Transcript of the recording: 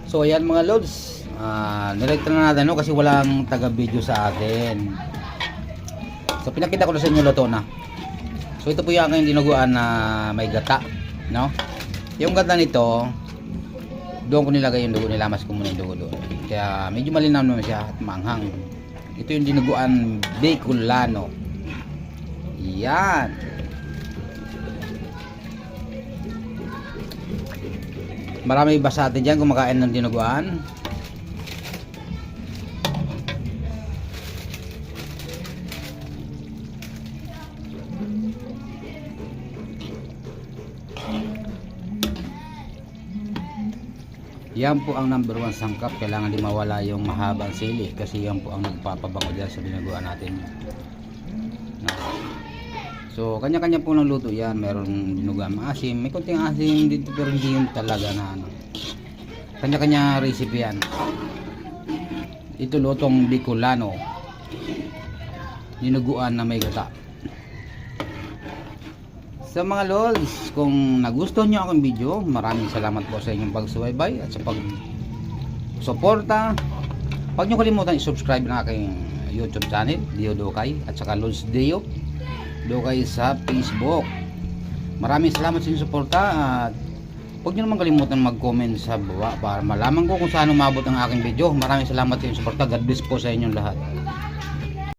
So ayan mga lods, nirekta na natin no, kasi walang taga video sa atin. So pinakita ko na sa inyo luto na. So ito po yung aking dinuguan na may gata, no? Yung gata nito, doon ko nilagay yung dugo, nilamas ko muna yung dugo doon. Kaya medyo malinaw naman siya at maanghang. Ito yung dinuguan Bicolano. Yan. Marami ba sa atin dyan kumakain ng dinuguan? Yan po ang number 1 sangkap. Kailangan di mawala yung mahabang sili kasi yan po ang nagpapabango dyan sa dinuguan natin. So kanya-kanya po ng luto yan. Meron dinuguan maasim, may konting asim dito pero hindi yung talaga na ano. Kanya-kanya recipe yan. Ito lutong Bicolano, dinuguan na may gata. Sa mga lods, kung nagustuhan nyo akong video, maraming salamat po sa inyong pagsubaybay at sa pag-suporta. Huwag nyo kalimutan i-subscribe ng aking YouTube channel, Dio Dokay, at saka Lods Dio Dokay sa Facebook. Maraming salamat sa inyong suporta at huwag nyo naman kalimutan mag-comment sa baba para malaman ko kung saan umabot ang aking video. Maraming salamat sa inyong suporta. God bless po sa inyong lahat.